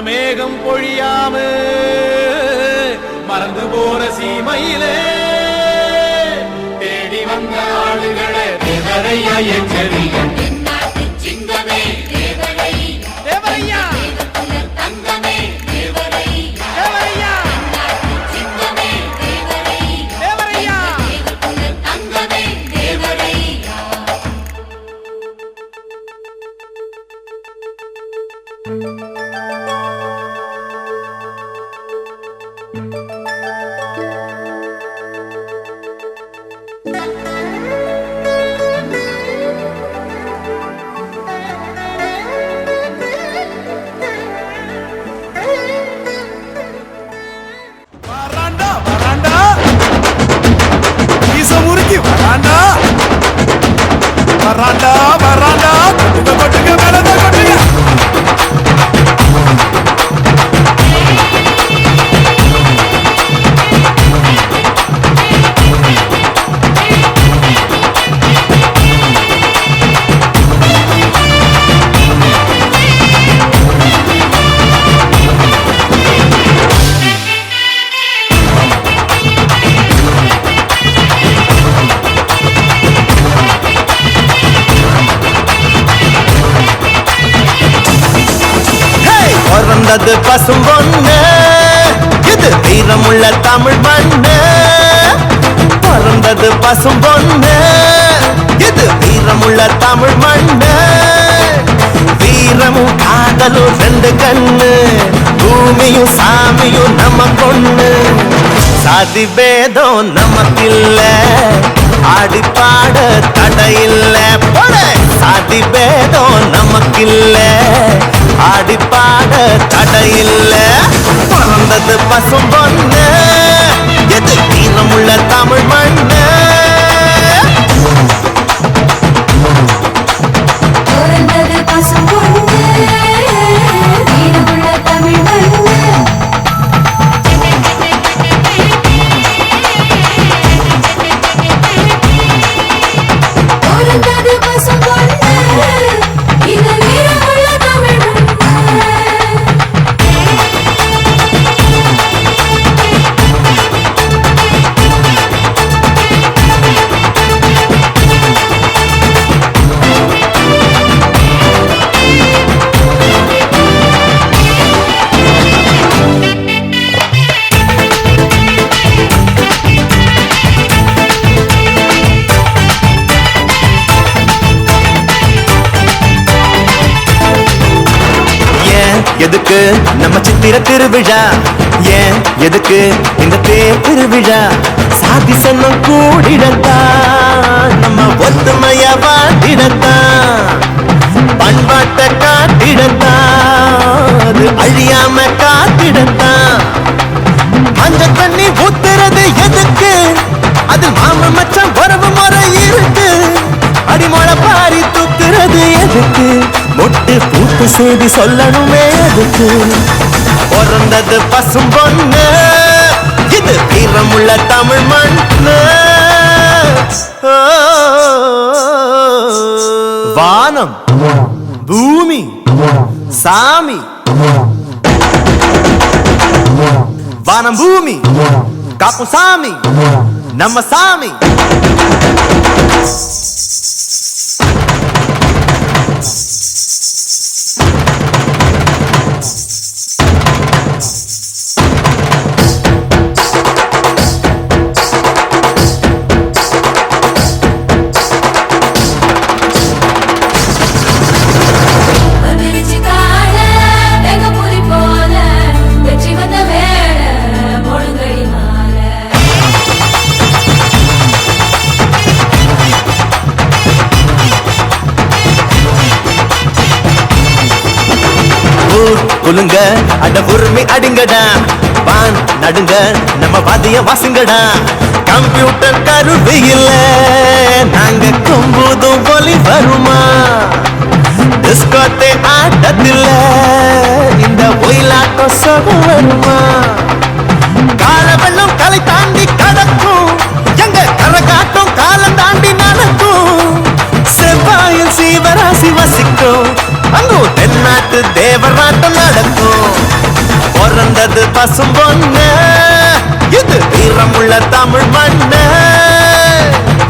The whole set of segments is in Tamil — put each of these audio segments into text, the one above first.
மேகம் பொழியாம மறந்து போற சீமையிலே தேடி வந்த ஆளுகளை தேவரையா எச்சரிக்கை பிறந்தது பசும் பொண்ணு, இது வீரமுள்ள தமிழ் மண்ணு. பிறந்தது பசும் பொண்ணு, இது வீரமுள்ள தமிழ் மண்ணு. வீரமும் காதலும் ரெண்டு கண்ணு, பூமியும் சாமியும் நம்ம பொண்ணு. சாதி பேதம் நமக்கில்ல, ஆடி பாட தடையில்ல. சாதி பேதம் நமக்கில்ல, ஆடி பாட தடையில்ல. பிறந்தது பசும் பொண்ணு, எது வீரமுள்ள தமிழ் மண்ணு. பிறந்தது பசும் பொண்ணு, வீரமுள்ள தமிழ் மண்ணு. பிறந்தது பசும் பொண்ணு, இது வீரமுள்ள தமிழ் மண்ணு. எதுக்கு நம்ம சித்திர திருவிழா, ஏன் எதுக்கு இந்த தேர் திருவிழா? சாதி சன்னம் கூடிடத்தான், நம்ம ஒத்துமையா வாழ்ந்திடத்தான், பண்பாட்டை காட்டிடத்தான், அது அழியாம காத்திடத்தான். மஞ்ச தண்ணி ஊத்துறது எதுக்கு? அது மாம மச்சான் உறவு முறை இருக்கு. அடிமொழ பாரி தூக்குறது எதுக்கு? மொட்டு பூத்து செய்தி சொல்லணுமே அதுக்கு. பிறந்தது பசும் பொண்ணு, இது வீரமுள்ள தமிழ் மண்ணு. வானம் பூமி சாமி, வானம் பூமி காக்கும் சாமி நம்ம சாமி. குலுங்க அட உரிமை அடிங்கடா, வான் நடுங்க நம்ம வாதிய வாசுங்கடா. கம்ப்யூட்டர் கருவி இல்ல, நாங்க கும்புதும் ஒலி வருமா? டிஸ்கோத்தே ஆட்டத்தில்ல, இந்த ஒயிலாட்டம் சொகம் வருமா? கால வெள்ளம் கலை தாண்டி கடக்கும், எங்க கரகாட்டம் காலம் தாண்டி நடக்கும். செவ்வாயில் சீவராசி வசிக்கும், அங்கோ தென்னாட்டு தேவராட்டம் நடக்கும். பிறந்தது பசும் பொண்ணு இது வீரமுள்ள தமிழ் மண்ணு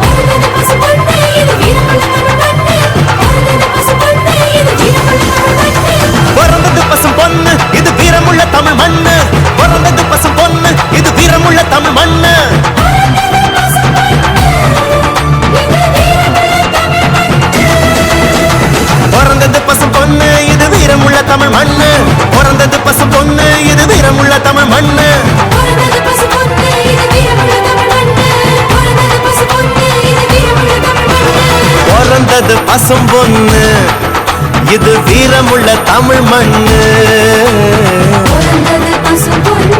பிறந்தது பசும்பொன்னு, இது வீரமுள்ள தமிழ் மண்ணு. பிறந்தது பசும்பொன்னு, இது வீரமுள்ள தமிழ் மண்ணு. பிறந்தது பசும் பொண்ணு இது வீரமுள்ள தமிழ் மண்ணு பிறந்தது பசும் பொண்ணு இது வீரமுள்ள தமிழ் மண்ணு பிறந்தது பசும் பொண்ணு இது வீரமுள்ள தமிழ் மண்ணு பிறந்தது பசும்பொன்னு, இது வீரமுள்ள தமிழ் மண்ணு. பிறந்தது பசும்பொன்னு, இது வீரமுள்ள தமிழ் மண்ணு. பிறந்தது பசும் பொண்ணு இது வீரமுள்ள தமிழ் மண்ணு பிறந்தது பசும்பொன்னு,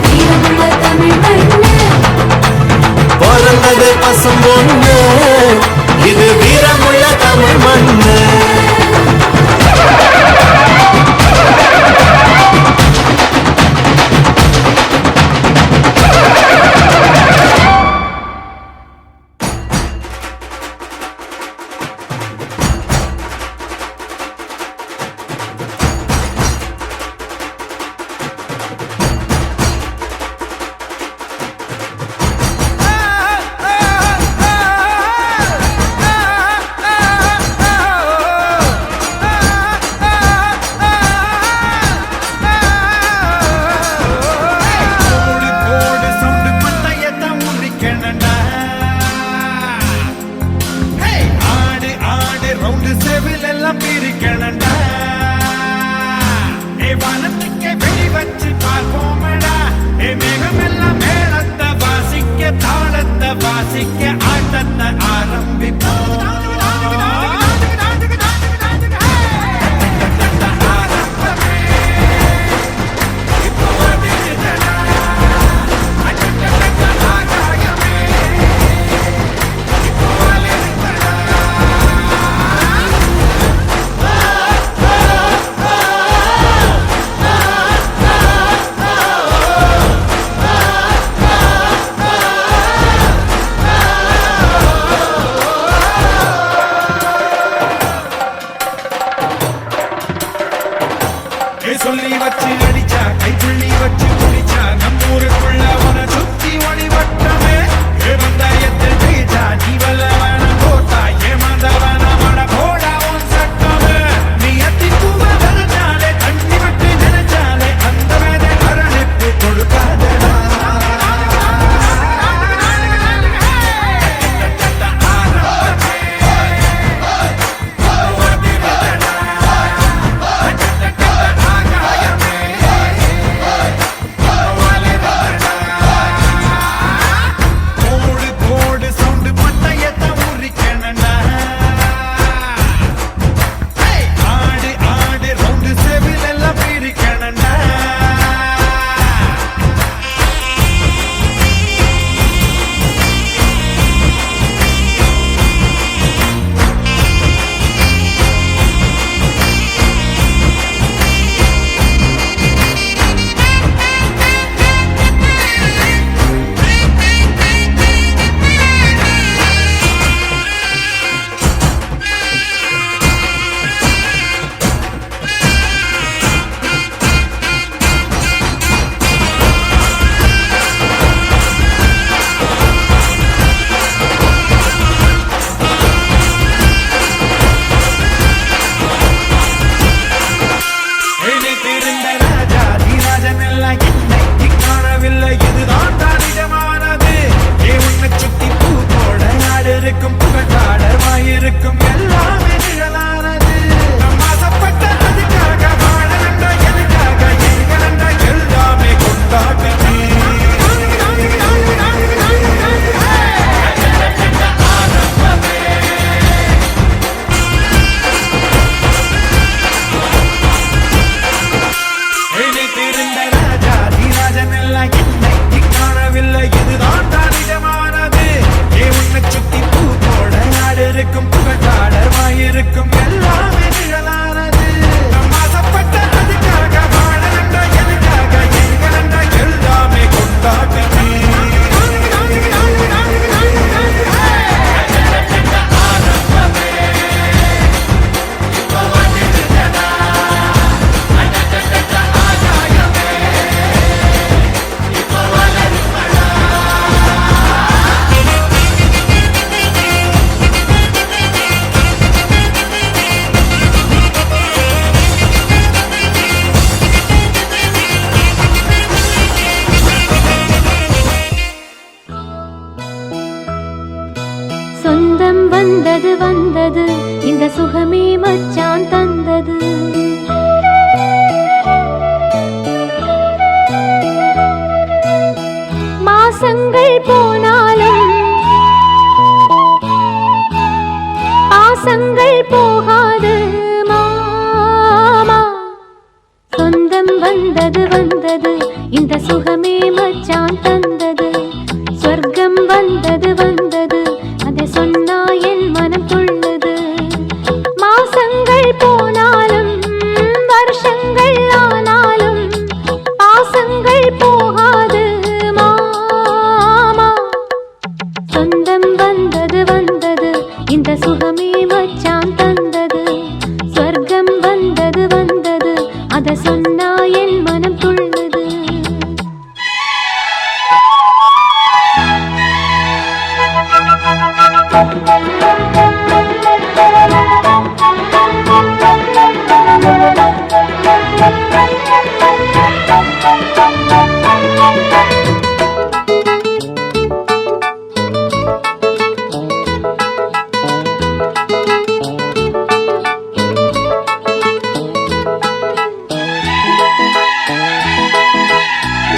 வீரமுள்ள தமிழ் மண்ணு. பிறந்தது பசும் பொண்ணு இது வீரமுள்ள தமிழ் மண்ணு வந்தது வந்தது இந்த சுகமே மச்சான் தந்தது. மாசங்கள் போனாலும் பாசங்கள் போகாது மாமா. சொந்தம் வந்தது வந்தது இந்த சுகமே மச்சான் தந்தது. சொர்க்கம் வந்தது வந்தது அதை சொன்னா என் மனம் துள்ளுது. மாசங்கள் போனாலும் வருஷங்கள் ஆனாலும் பாசங்கள் போகாது மாமா. சொந்தம் வந்தது வந்தது இந்த சுகமே மச்சான் தந்தது. சொர்க்கம் வந்தது வந்தது அதை சொன்னா என் மனம் துள்ளுது.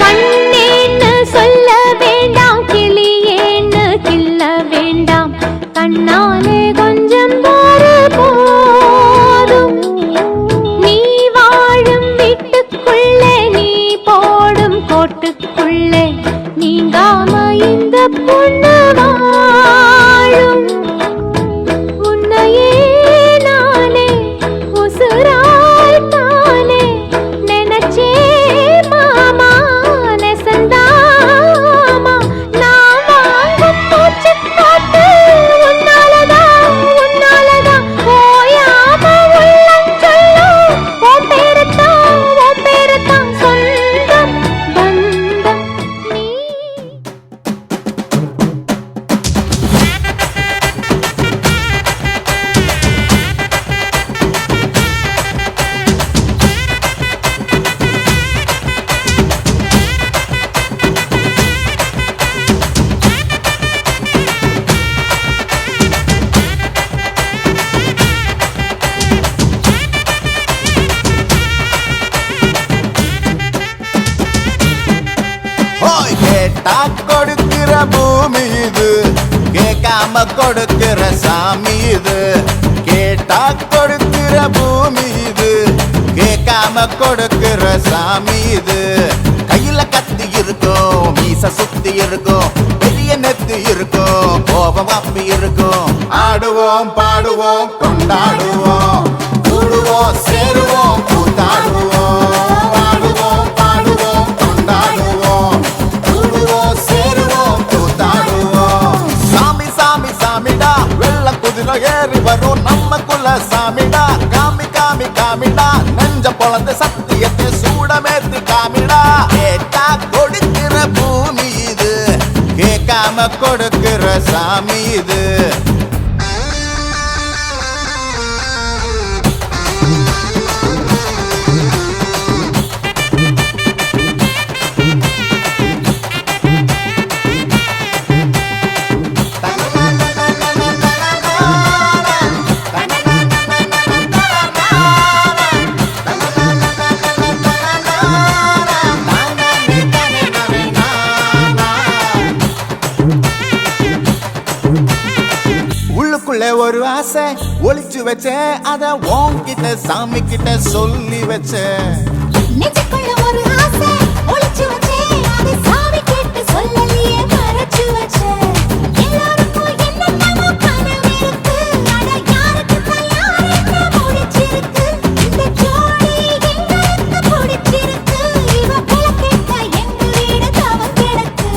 கண்ணேன்னு சொல்ல வேண்டாம், கிளியேன்னு கிள்ள வேண்டாம், கண்ணாலே கொஞ்சம் பாரு போதும். நீ வாழும் வீட்டுக்குள்ளே நீ போடும் கோட்டுக்குள்ளே நீங்காம இந்த பொண்ணு வாழும். உன்னையே நானே உசுராய் தானே நினைச்சே மாமா நெசந்தாமா. நான் வாங்கும் மூச்சு காத்து உன்னாலதான் உன்னாலதான் போயாம உள்ளம் சொல்லும். உன் பேரத்தான் சொந்தம் பந்தம் நீ. ஹோய் கேட்டா கொடுக்கிற பூமி இது, கேட்காம கொடுக்கிற சாமி இது. கேட்டா கொடுக்கிற பூமி இது, கேட்காம கொடுக்கிற சாமி இது. கையில கத்தி இருக்கும், மீச சுத்தி இருக்கும், பெரிய நெத்தி இருக்கும், கோபம் அப்பி இருக்கும். ஆடுவோம் பாடுவோம் கொண்டாடுவோம், கூடுவோம் சேருவோம் கூத்தாடுவோம். ஆடுவோம் பாடுவோம் கொண்டாடுவோம், கூடுவோம் சேருவோம் கூத்தாடுவோம். சாமி சாமி சாமிடா வெள்ள குதிரை ஏறி வரும் நம்ம குல சாமிடா. காமி காமி காமிடா நெஞ்ச பொழந்த சத்தியத்தை சூடமேத்தி காமிடா. கேட்டா கொடுக்கிற பூமி இது, கேட்காம கொடுக்கிற சாமி இது. உள்ளுக்குள்ளே ஒரு ஆசை ஒளிச்சு வச்சேன், அத உன்கிட்ட சாமி கிட்ட சொல்லி வச்சேன். நெஞ்சுக்குள்ள ஒரு ஆசை ஒளிச்சு வச்சேன், அதை சாமி கேட்டு சொல்லலையே மறைச்சு வச்சேன். எல்லாருக்கும் என்னென்னமோ கனவு இருக்கு, ஆனா யாருக்கு யார் என்ன முடிச்சிருக்கு. இந்த ஜோடி எங்களுக்கு பிடிச்சிருக்கு, இவ பிளக்கிட்ட எங்க வீடு தவம் கிடக்கு.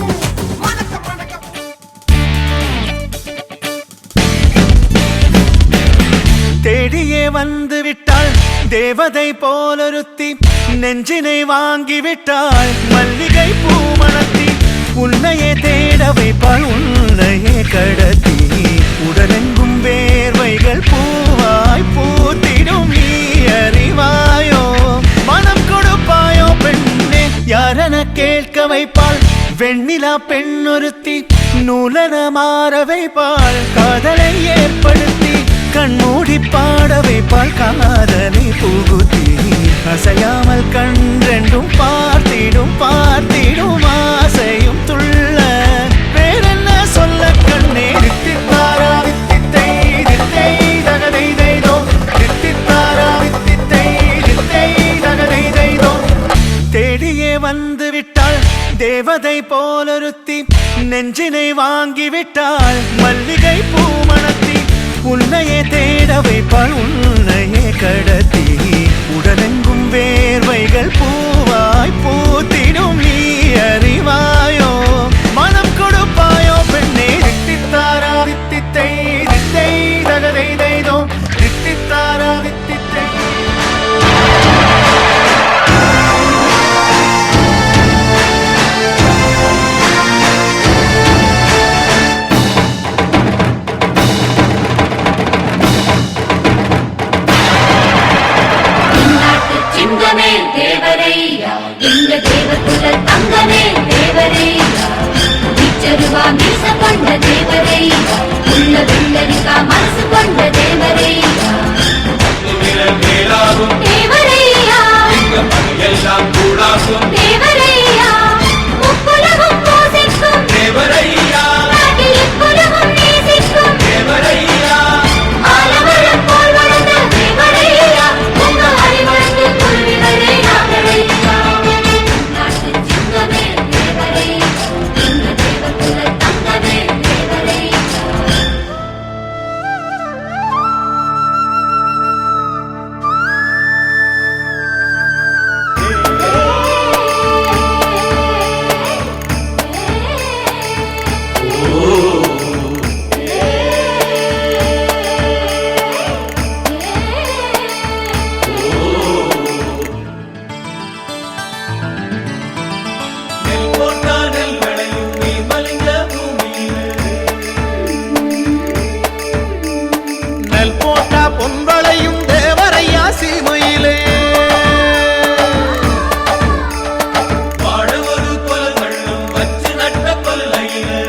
தேடியே வந்து விட்டாள் தேவதை போலொருத்தி, நெஞ்சினை வாங்கி விட்டாள் மல்லிகை பூமணத்தி. உன்னையே தேட வைப்பாள் உன்னையே கடத்தி, உடலெங்கும் வேர்வைகள் பூவாய் பூத்திடும். நீ அறிவாயோ மனம் கொடுப்பாயோ பெண்ணே, யாரென கேட்க வைப்பாள் வெண்ணிலா பெண்ணொருத்தி. நூலன மாற வைப்பாள் காதலை ஏற்படுத்தி கண்மூடி பாட வைப்பாள் காதலை புகுத்தி அசையாமல் கண்டெண்டும் பார்த்திடும் பார்த்திடும் ஆசையும் துள்ள வேறென்ன சொல்ல கண்ணே தித்தித்தாரா வித்தித்தை தித்தை தகதை தைதோ தித்தித்தாரா வித்தித்தை தித்தை தகதை தைதோ தேடியே வந்து விட்டாள் தேவதை போலொருத்தி நெஞ்சினை வாங்கி விட்டாள் மல்லிகை பூமணத்தி உன்னையே தேட வைப்பாள் உன்னையே கடத்தி உடலெங்கும் வேர்வைகள் பூவாய் பூத்திடும் நீ அறிவாயோ மனம் கொடுப்பாயோ பெண்ணே தித்தித்தாரா வித்தித்தை தித்தை தகதை தைதோ தித்தித்தாரா வித்தித்தை சிங்கமே தேவரையா எங்க தேவகுல தங்கமே தேவரையா நிச்சருவா மீச கொண்ட தேவரையா உள்ள வெள்ளரிக்கா மனசு கொண்ட தேவரையா தேவரையா எல்லாம் கூடாகும் தேவரையா முப்புலகும் பூசிக்கும் தேவரையா இப்புலகும் நேசிக்கும் தேவரையா ஆலமரம் போல் வளர்ந்த தேவரையா உங்க அறிவழந்து குருவிகளே நாகரையா நாட்டு சிங்கமே தேவரையா எங்க தேவகுல தங்கமே தேவரையா நெல் போட்டா பொன்வளையும் தேவரையா சீமையிலே வாழவொரு கொல்களும் வச்சு நட்ட கொல்லையிலே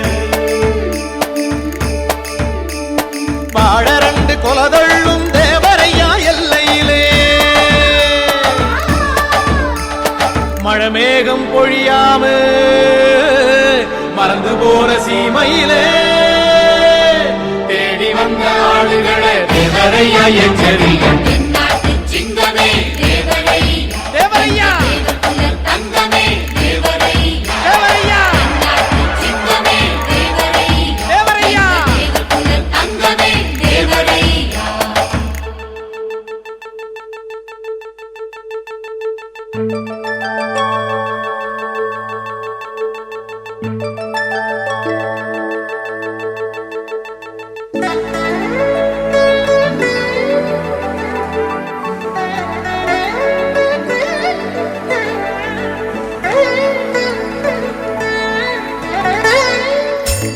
பாட ரெண்டு கொலதள்ளும் தேவரையா எல்லையிலே மழமேகம் பொழியாம மறந்து போற சீமையிலே தேடி வந்த ஆளுகளே தேவரையா எச்சரிக்கை நாட்டு சிங்கமே தேவரையா தேவரையா தேவகுல தங்கமே தேவரையா தேவரையா நாட்டு சிங்கமே தேவரையா தேவரையா தேவகுல தங்கமே தேவரையா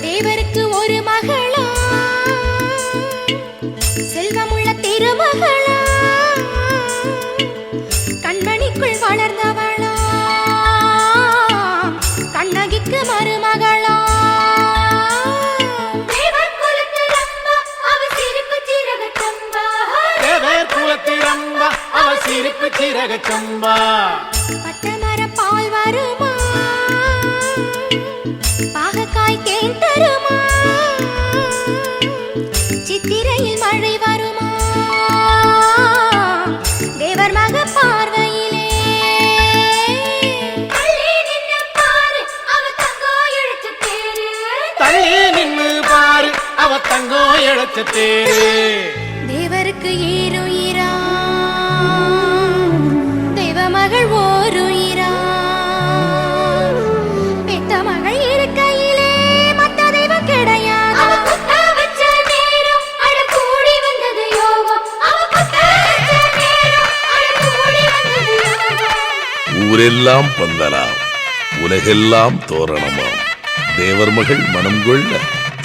தேவருக்கு ஒரு மகளா செல்வமுள்ள திருமகளா கண்மணிக்குள் வளர்ந்தவளா கண்ணகிக்கு மருமகளா தேவர் குலத்திரம்பா அவ சிரிப்பு சிறகச்சம்பா தேவர் குலத்திரம்பா அவ சிரிப்பு சிறகச்சம்பா பட்டமர பால் வருமா பாகக்காய் தேன் தருமா சித்திரையில் மழை வருமா தேவர் மக பார்வையிலே தள்ளி நின்னு பாரு அவ தங்கம் இழுத்து தேரு தள்ளி நின்னு பாரு அவ தங்கம் இழைச்ச தேரு தேவருக்கு ஈருயிரா தெய்வ மகள் ஓருயிரா பெத்த மகள் இருக்கையிலே மத்த தெய்வம் கிடையாது அவ குத்த வச்ச நேரம் அட கூடி வந்தது யோகம் அவ குத்த வச்ச நேரம் அட கூடி வந்தது யோகம் ஊரெல்லாம் பந்தலாம் உலகெல்லாம் தோரணமாம் தேவர் மகள் மனம் கொள்ள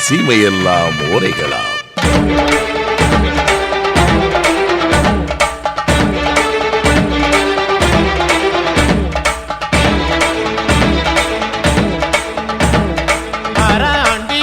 சீமையெல்லாம் ஓரைகளாம் அராண்டி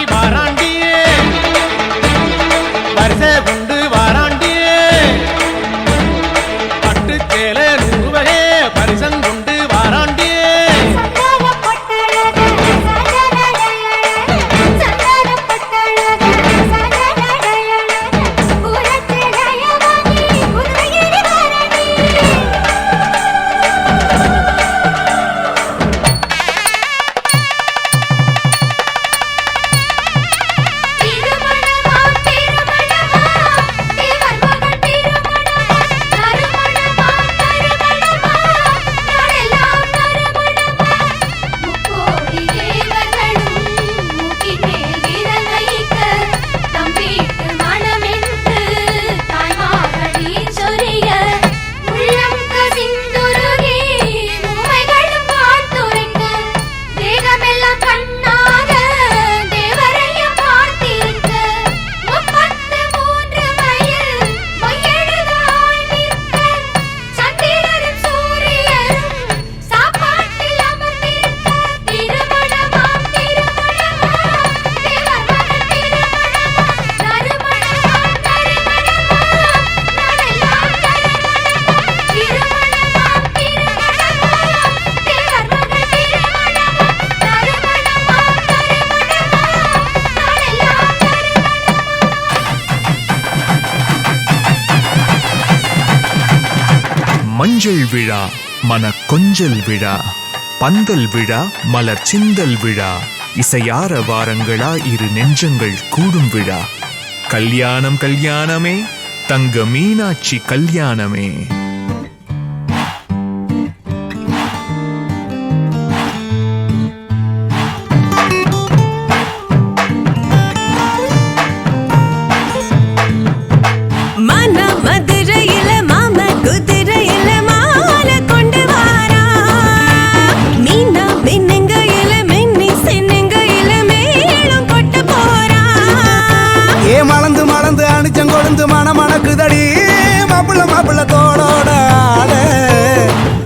மஞ்சள் விழா மன கொஞ்சல் விழா பந்தல் விழா மலர் சிந்தல் விழா இசையார வாரங்களா இரு நெஞ்சங்கள் கூடும் விழா கல்யாணம் கல்யாணமே தங்க மீனாட்சி கல்யாணமே. மணக்குதடி மாப்பிள்ள மாப்பிள்ள தோளோட ஆட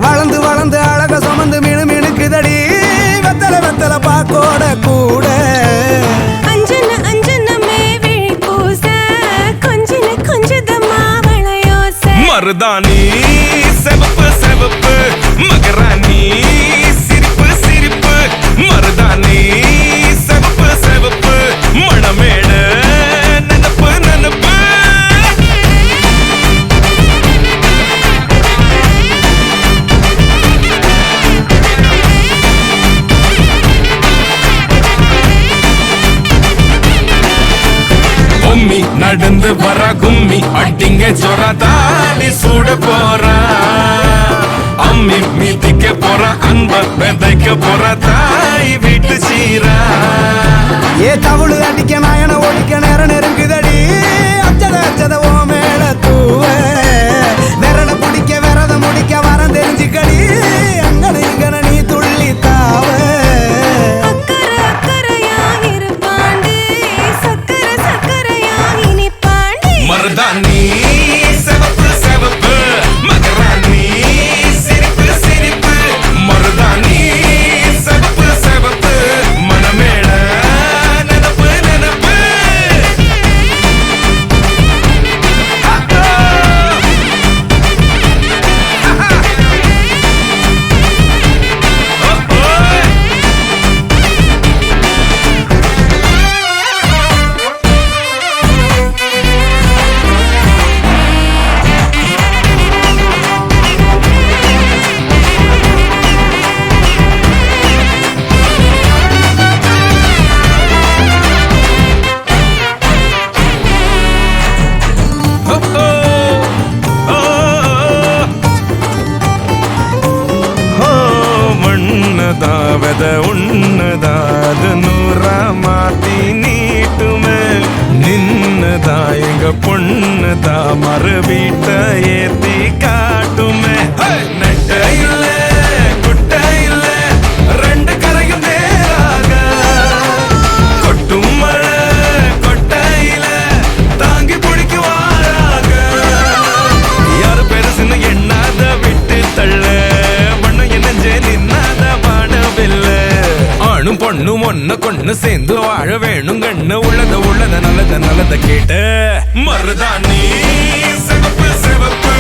வளர்ந்து வளர்ந்து அழக சுமந்து மினு மினுக்குதடி வெத்தல வெத்தல பாக்கோட கூட அஞ்சன அஞ்சனமே விழி பூச கொஞ்சன கொஞ்சதமா வளையோச மருதாணி செவப்பு செவப்பு மகராணி சிரிப்பு சிரிப்பு மருதாணி செவப்பு செவப்பு மணமேட நனப்பு நனப்பு நடந்து வர கும்மி அட்டிங்க சொர தாலி சூட போறா அம்மி மீதிக்க போற அன்ப விதைக்க போற தாய் வீட்டு சீரா ஏ தவுளு அடிக்க நாயன ஓடிக்க நேரம் நெருங்குதடி அச்சத அச்சத ஓ மேல தூவ விரட பிடிக்க விரத முடிக்க வரம் தெரிஞ்சுக்கடி அங்கன இங்கன நீ துள்ளி தாவ மருதாணி செவப்பு செவப்பு மகராணி சிரிப்பு சிரிப்பு மருதாணி செவப்பு செவப்பு மணமேள நனப்பு நனப்பு மண்ணதாவத உன்னதாது நூறா மாத்தி நீட்டுமே நின்னதா எங்க பொண்ணுதா மறு வீட்ட ஏத்தி காட்டுமே நெட்ட இல்ல குட்ட இல்ல ரெண்டு கரையும் நேராக கொட்டும் மழை கொட்டையில தாங்கி பிடிக்குவாராக யாரு பெருசுன்னு எண்ணாத விட்டு தள்ள ஆணும் பொண்ணும் ஒன்ன கொண்டு சேர்ந்து வாழ வேணும் கண்ணு உள்ளத நல்லத நல்லத கேட்டு மருதாணி சிவப்பு சிவப்பு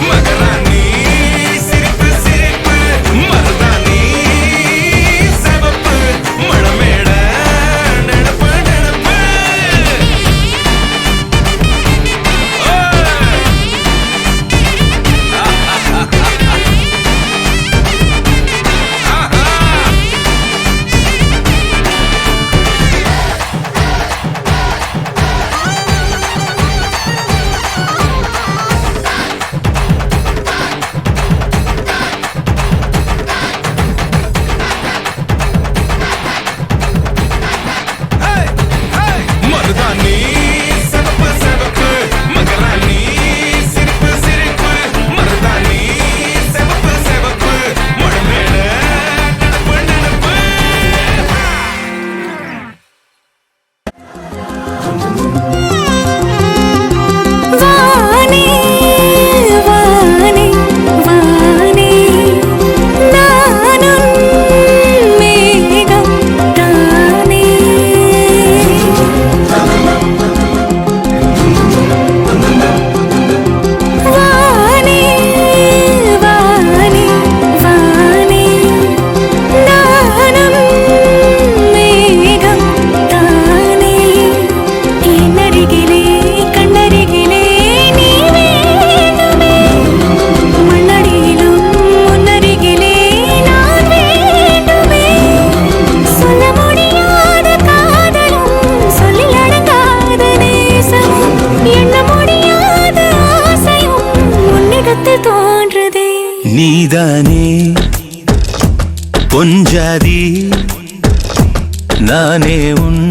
மகராணி சிரிப்பு சிரிப்பு மருதாணி சிவப்பு மணமேட நெனப்பு நெனப்பு நீதானே பொஞ்சாதி நானே உன்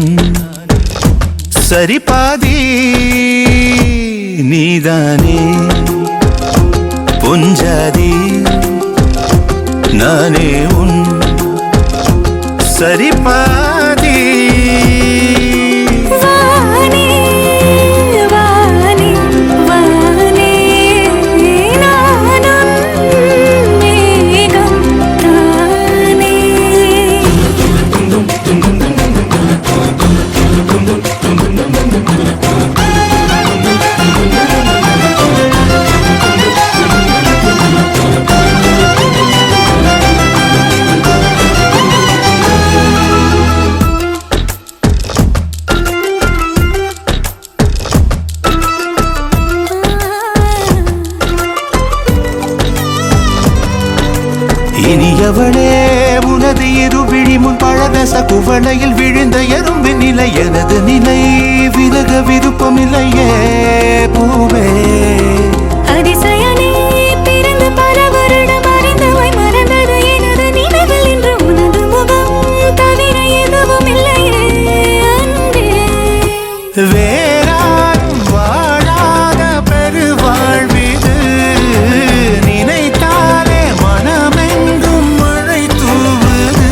சரிபாதி நீதானே பொஞ்சாதி நானே உன் சரிபாதி வானே வானே வானே நானும் மேகம் தானே இனியவளே உனது இரு விழி முன் பழதச குவளையில் விழுந்த எறும்பின் நிலை எனது நிலை விலக விருப்பமில்லையே பூவே அதிசயனே பிறந்து பல வருடம் அறிந்தவை மறந்தது எனது நினைவில் இன்று உனது முகம் தவிர எதுவும் இல்லையே அன்பே வேறாரும் வாழாத பெருவாழ்விது நினைத்தாலே மனமெங்கும் மழை தூவுது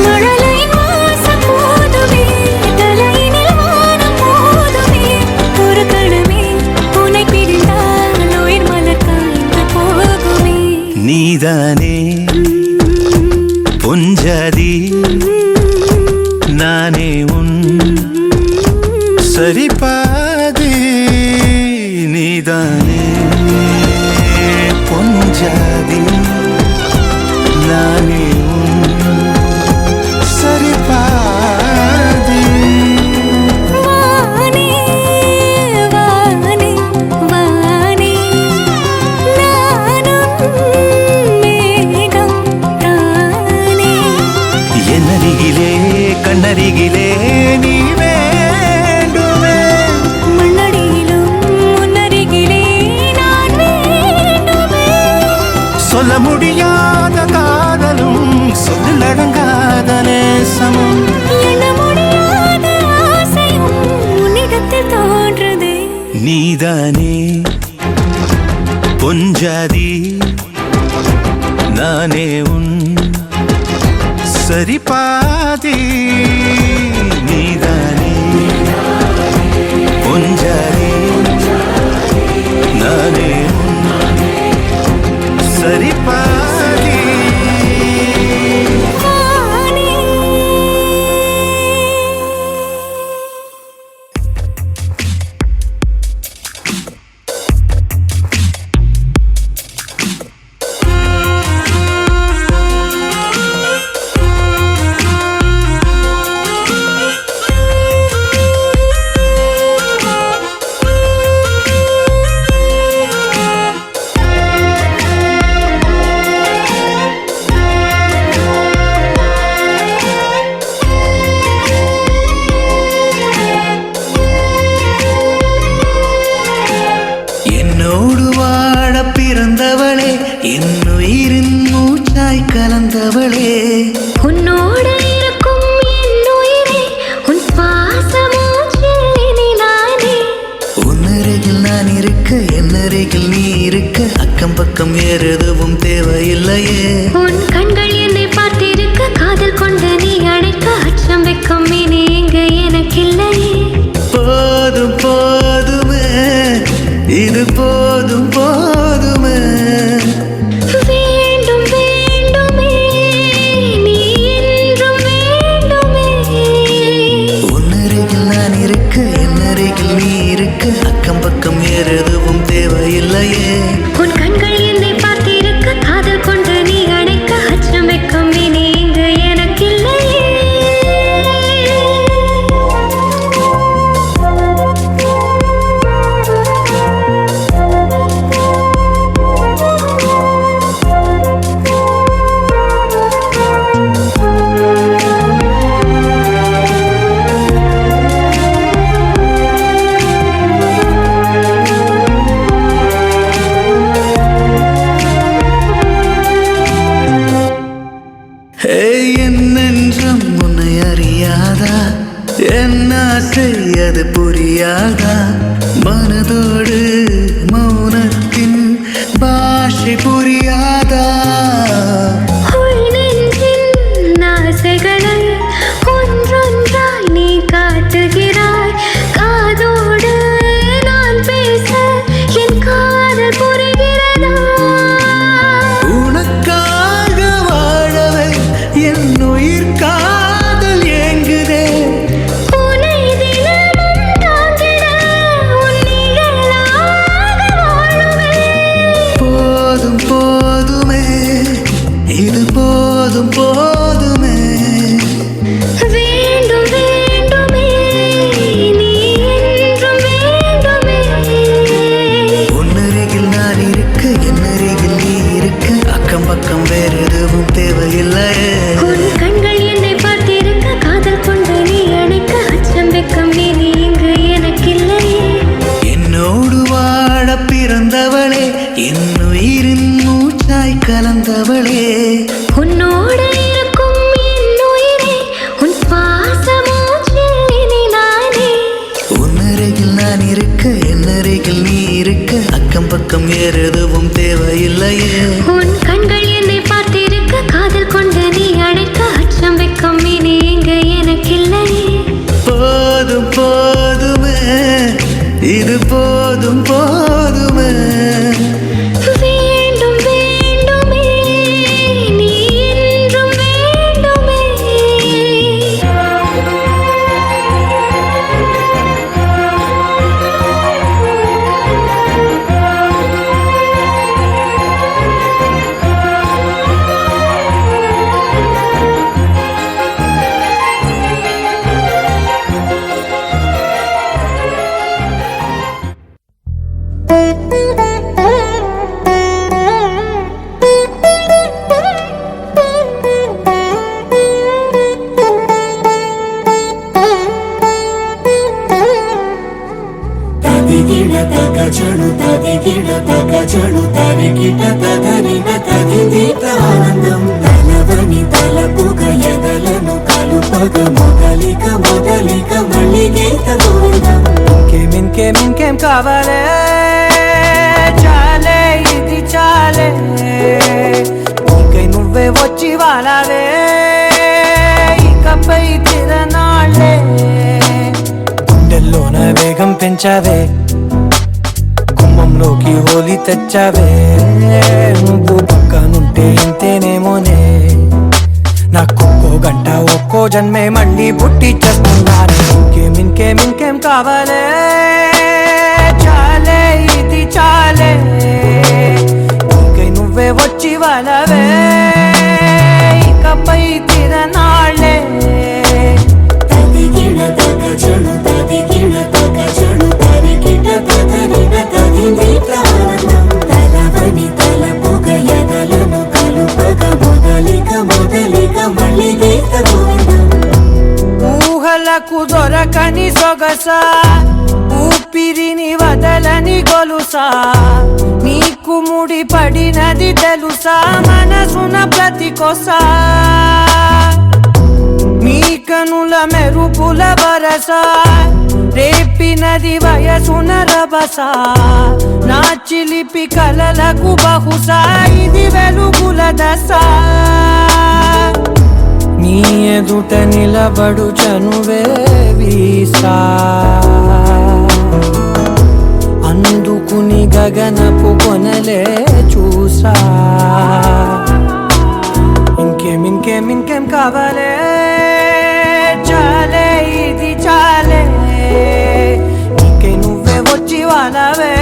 மழலையின் வாசம் போதுமே தலையினில் வானம் போதுமே ஒரு கணமே உன்னை பிரிந்தால் உயிர் மலர் காய்ந்து போகுமே நீதானே பொஞ்சாதி நானே உன் சரிபாதி நீதானே பொஞ்சாதி நானே உன் சரிபாதி வானே வானே வானே நானும் மேகம் தானே என்னருகிலே கண்ணருகிலே நீ வேண்டுமே மண்ணடியிலும் முன்னருகிலே நான் வேண்டுமே சொல்ல முடியாத காதலும் சொல்லடங்காத நேசமும் எண்ண முடியாத ஆசையும் உன்னிடத்தில் தோன்றுதே நீதானே பொஞ்சாதி நானே உன் சரிபாதி நீதானே பொஞ்சாதி நானே உன் சரிபாதி வானே என்னோடு வாழ பிறந்தவளே என்னுயிரின் மூச்சாய் கலந்தவளே உன்னோடு இருக்கும் என் உயிரே உன் பாசமூச்சில் இனி நானே உன்னருகில் நான் இருக்க என்னருகில் நீ இருக்க அக்கம் பக்கம் வேறு எதுவும் தேவையில்லையே உன் கண்கள் என்னை பார்த்திருக்க காதல் கொண்டு நீ அழைக்க அச்சம் வைக்கும் இனி இங்கு எனக்கில்லையே போதும் போதுமே இது போதும் போதுமே வேண்டும் வேண்டுமே நீ ஆசை அது புரியாதா மனதோடு மௌனத்தின் பாஷை புரியாதா ஆசைகளை ஒன்றொன்றாய் நீ காட்டுகிறாய் காதோடு நான் பேச என் காதல் புரிகிறதா உனக்காக வாழவே என் உயிர் காதல் ஏங்குதே உன்னை தினமும் தாங்கிட உன் நிழலாக வாழுவேன் போதும் போதுமே இது போதும் போதுமே வேண்டும் வேண்டுமே நீ என்றும் வேண்டுமே உன்னருகில் நான் இருக்க என்னருகில் நீ இருக்க அக்கம் பக்கம் வேறு எதுவும் தேவையில்லையே உன் கண்கள் என்னை பார்த்திருக்க காதல் கொண்டு நீ அணைக்க அச்சம் வெக்கம் நீ இங்கு எனக்கில்லையே என்னோடு வாழ பிறந்தவளே என் உயிரின் மூச்சாய் கலந்தவளே உன்னோடு இருக்கும் என் உயிரே உன் சுவாச மூச்சில் இனி நானே உன்னருகில் நான் இருக்க என்னருகில் நீ இருக்க அக்கம் பக்கம் வேறு எதுவும் தேவையில்லையே உன் கண்கள் என்னை பார்த்திருக்க காதல் கொண்டு நீ அணைக்க அச்சம் வெக்கம் இனி இங்கு எனக்கில்லையே போதும் போதுமே இது போதும் போதுமே வேண்டும் வேண்டுமே நீ என்றும் வேண்டுமே తదిగిడ తగజడు తదిగిడ తగజడు తరిగిట తగరిన తదిదీత ఆనందం తలవని తలపుగ ఎదలను కలుపగ మొదలిక మొదలిక మళ్ళీగీత గోవిందం ఇంకేం కావాలే చాలే ఇది చాలే ఇంకై నువ్వే వచ్చి వాలావే ఇకపై తిరనాళ్ళే గుండెల్లోన వేగం పెంచావే గుమ్మంలోకి హోలీ తెచ్చావే నువ్వు పక్కనుంటే ఇంతేనేమోనే నాకొక్కో గంట ఒక్కో జన్మే మళ్ళీ పుట్టి చేస్తున్నాను ఇంకేం కావాలే చాలే ఇది చాలే ఇంకై నువ్వే వచ్చి వాళ్ళవే ఇకపై తిరనాళ్ళే తదిగిడ తగజడు తదిగిడ తగజడు తరిగిట తగరిన తదిదీత ఆనందం తలవని తలపుగ ఎదలను కలుపగ మొదలిక మొదలిక మళ్ళీగీత గోవిందం ఊహలకు దొరకని సొగస ఊపిరిని వదలని గొలుసా నీకు ముడి పడినది తెలుసా మనసున ప్రతి కొసా నీ కనుల మెరుపుల వరస రేపినది వయసున రభస నా చిలిపి కలలకు బహుశా ఇది వెలుగుల దశ నీ ఎదుట నిలబడు చనువే వీసా అందుకుని గగనపు కొనలే చూసా ఇంకేం కావాలే చాలే ఇది చాలే ఇంకే నువ్వే వచ్చి వాళ్ళవే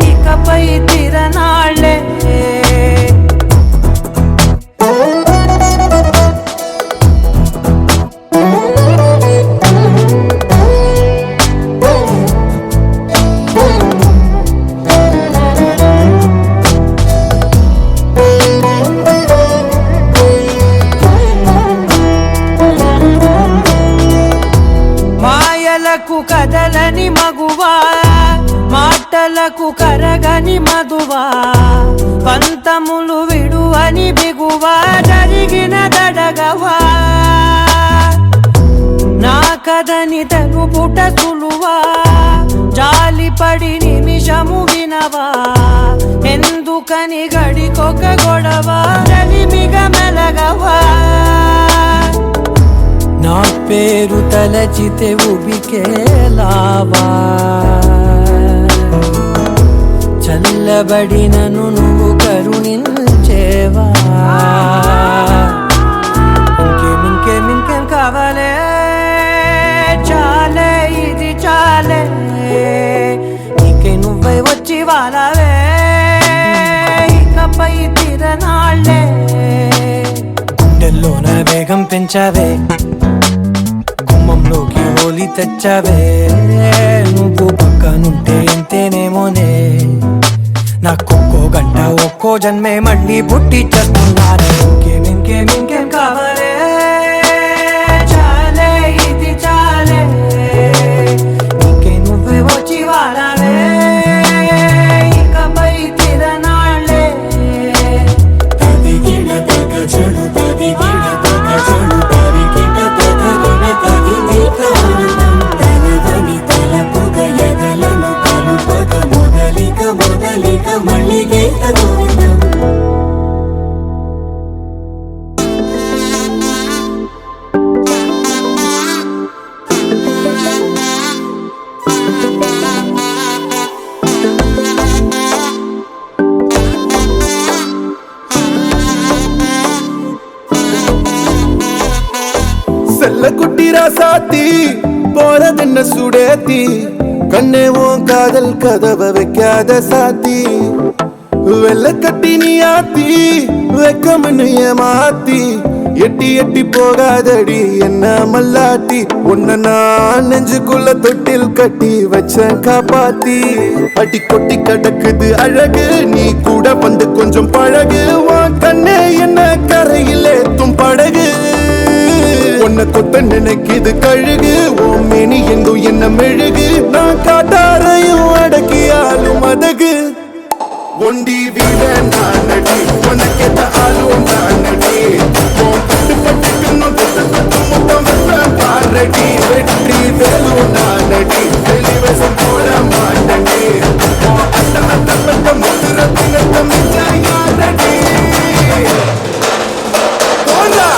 ఇకపై తిరనాళ్ళే కదలని మగువా మాటలకు కరగని మధువా పంతములు విడువని బిగువా జరిగిన దడగవా నా తాకదని తెలుపుట సులువా జాలిపడి నిమిషము వినవా ఎందుకని గడికొక గొడవ రవిమిగ మెలగవా నా పేరు తలచితే ఉబికేలావా చల్లబడినను నువ్వు కరుణించేవా ఇంకేం కావాలే చాలే ఇది చాలే నీకే నువ్వే వచ్చి వాలవే ఇకపై తిరనాళ్ళే గుండెల్లోన వేగం పెంచావే గుమ్మంలోకి హోలీ తెచ్చావే నువ్వు పక్కనుంటే ఎంతేనేమోనే నాకొక్కో గంట ఒక్కో జన్మే మళ్ళీ పుట్టి చేస్తున్నాను ఇంకేం కావాలే చాలే ఇది చాలే నీకే నువ్వే వచ్చి వాలవే ఇకపై తిరనాళ్ళే తదిగిన తగ చెడు తదిగిన తగ చెడు తరిగిన తగగిన తగిదిక ఆనందం తనదని తలపుగ ఎదలను కలుపగ మొదలిక మళ్ళీగేత గోవిందం செல்ல குட்டிரா சாத்தி போறதென்ன சுடேத்தி கண்ணேவும் காதல் கதவை வைக்காத சாத்தி வெள்ள கட்டி நீ ஆத்தி வெக்கம்னு ஏமாத்தி எட்டி எட்டி போகாதடி என்ன மல்லாட்டி உன்ன நான் நெஞ்சுக்குள்ள தொட்டில் கட்டி வச்ச காப்பாத்தி அடி கொட்டி கிடக்குது அழகு நீ கூட வந்து கொஞ்சம் பழகு உன் கண்ணே என்ன கரையில் ஏத்தும் படகு உன்னை கொத்த நினைக்குது கழுகு ஓம் மேனி எங்கும் என்ன மெழுகு நான் காட்டாரையும் அடக்கியாலும் அதகு ஒண்டி வீட நான் நடி உனக்கேத்த ஆளும் நான் நடி பட்டு பட்டுக்கணும் முத்தம் பாரடி வெற்றி வேலும் நான் நடி வெளிவசம் போட மாட்டடி அத்த முதுரத்தினத்த மிச்சாயாரடி போனா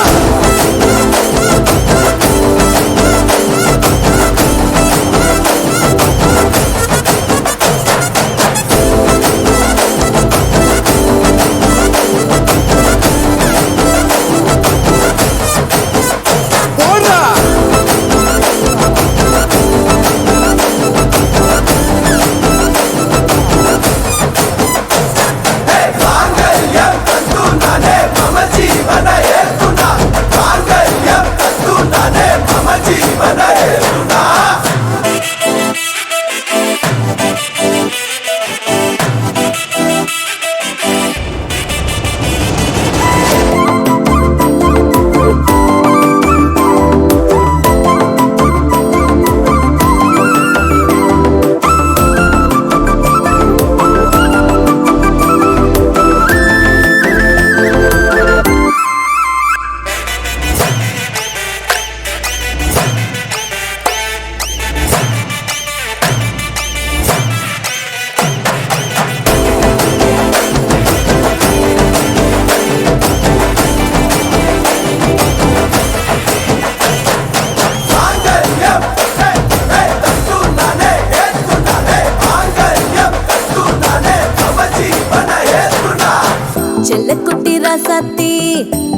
சத்தி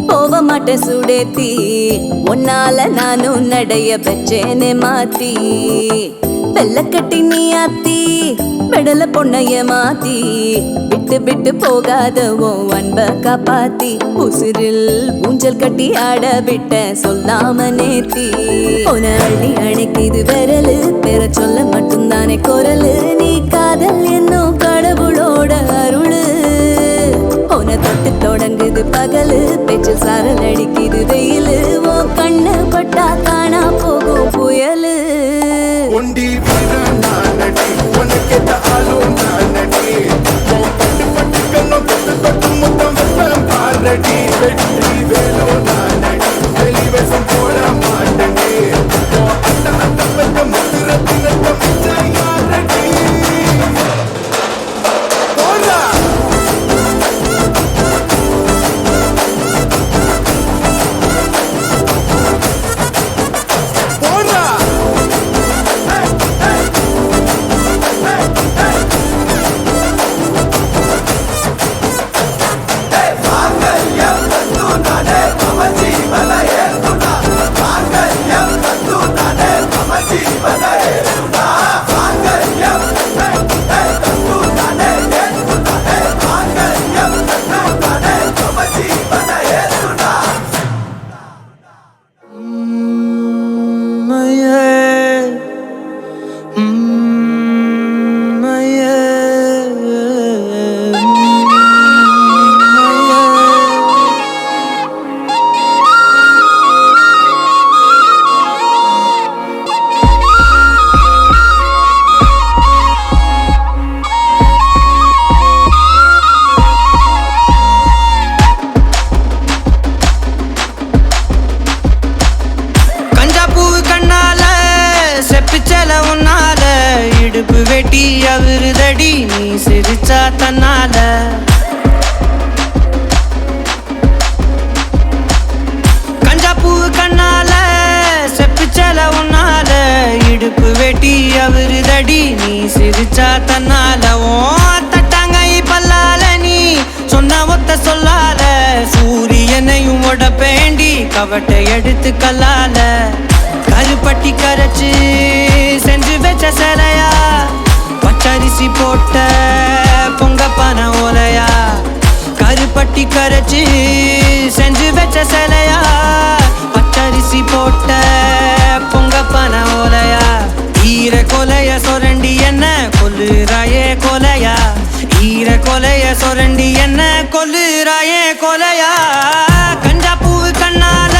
போவ மாட்ட சுடேத்தி உன்னால நானும் நடைய பச்சேனே மாத்தி வெள்ள கட்டி நீ ஆத்தி பெடல பொண்ணைய மாத்தி விட்டு விட்டு போகாதவோ அன்ப காப்பாத்தி உசிரில் ஊஞ்சல் கட்டி ஆட விட்ட சொல்லாம நேத்தி உன அள்ளி அணைக்குது விரலு பெற சொல்ல மட்டும்தானே குரலு நீ காதல் என்னும் கடவுளோட அருளு உன தொட்டு தொடங்குது பகலு பேச்சு சாரல் அடிக்குது வெயிலு ஓ கண்ணு பட்டா காணா போகும் புயலு ஒண்டி வீரன் நான் நடி உனக்கேத்த ஆளும் நான் நடி பட்டு பட்டு கண்ணும் தொட்டு தொட்டு முத்தம் வெப்பம் பாரடி வெற்றி வேலும் நான் நடி வெளிவசம் போட மாட்டேன் வெட்டி அவருதடி நீ சிரிச்சா தன்னால கஞ்சாப்பூ கண்ணால செப்பிச்சல உன்னால இடுப்பு வெட்டி அவருதடி நீ சிரிச்சா தன்னால ஓ தட்டாங்கை பல்லால நீ சொன்ன ஒத்த சொல்லால சூரியனையும் உடப்பேண்டி கவட்டை எடுத்து கல்லால கருப்பட்டி கரைச்சு செஞ்சு வச்ச சிலையா பச்சரிசி போட்ட பொங்க பன ஓலையா கருப்பட்டி கரைச்சு செஞ்சு வச்ச சிலையா பச்சரிசி போட்ட பொங்க பன ஓலையா ஈர கொலைய சொரண்டி என்ன கொல்லுறாயே கொலையா ஈர கொலைய சொரண்டி என்ன கொல்லுறாயே கொலையா கஞ்சா பூவு கண்ணால